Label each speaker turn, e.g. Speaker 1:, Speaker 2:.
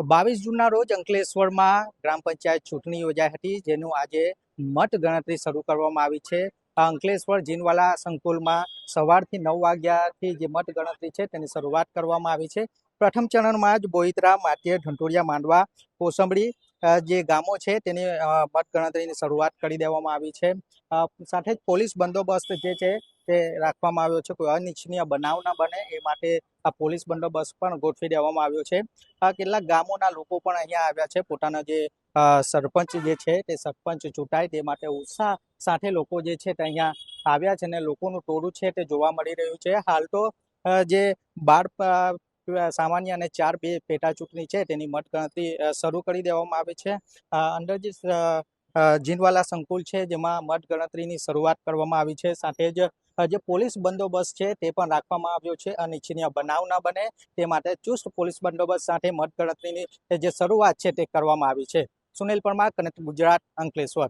Speaker 1: 22 જૂનના રોજ અંકલેશ્વરમાં ગ્રામ પંચાયત ચૂંટણી યોજાઈ હતી, જેનું આજે મત ગણતરી શરૂ કરવામાં આવી છે. આ અંકલેશ્વર જીનવાલા સંકુલમાં સવારથી 9 વાગ્યાથી જે મત ગણતરી છે તેની શરૂઆત કરવામાં આવી છે. પ્રથમ ચરણમાં જ બોઈદરા, માટીયા, ઢંટોડિયા, માંડવા, કોસંબડી જે ગામો છે તેની મત ગણતરીની શરૂઆત કરી દેવામાં આવી છે. સાથે જ પોલીસ બંદોબસ્ત જે છે તે રાખવામાં આવ્યો છે. કોઈ અનિચ્છનીય બનાવ ના બને એ માટે આ પોલીસ બંદોબસ્ત પણ ગોઠવી દેવામાં આવ્યો છે. કેટલાક ગામોના લોકો પણ અહીંયા આવ્યા છે. પોતાના જે સરપંચ જે છે તે સરપંચ ચૂંટાય તે માટે ઉત્સાહ સાથે લોકો જે છે તે અહીંયા આવ્યા છે અને લોકોનું ટોળું છે તે જોવા મળી રહ્યું છે. હાલ તો જે 12 સામાન્ય અને 4 પેટા ચૂંટણી છે તેની મત ગણતરી શરૂ કરી દેવામાં આવી છે. અંદર જે જીનવાલા સંકુલ છે જેમાં મત ગણતરીની શરૂઆત કરવામાં આવી છે. સાથે જ જે પોલીસ બંદોબસ્ત છે તે પણ રાખવામાં આવ્યો છે. અનિચ્છનીય બનાવ ન બને તે માટે ચુસ્ત પોલીસ બંદોબસ્ત સાથે મત ગણતરીની જે શરૂઆત છે તે કરવામાં આવી છે. સુનિલ પરમાર, કનેક્ટ ગુજરાત, અંકલેશ્વર.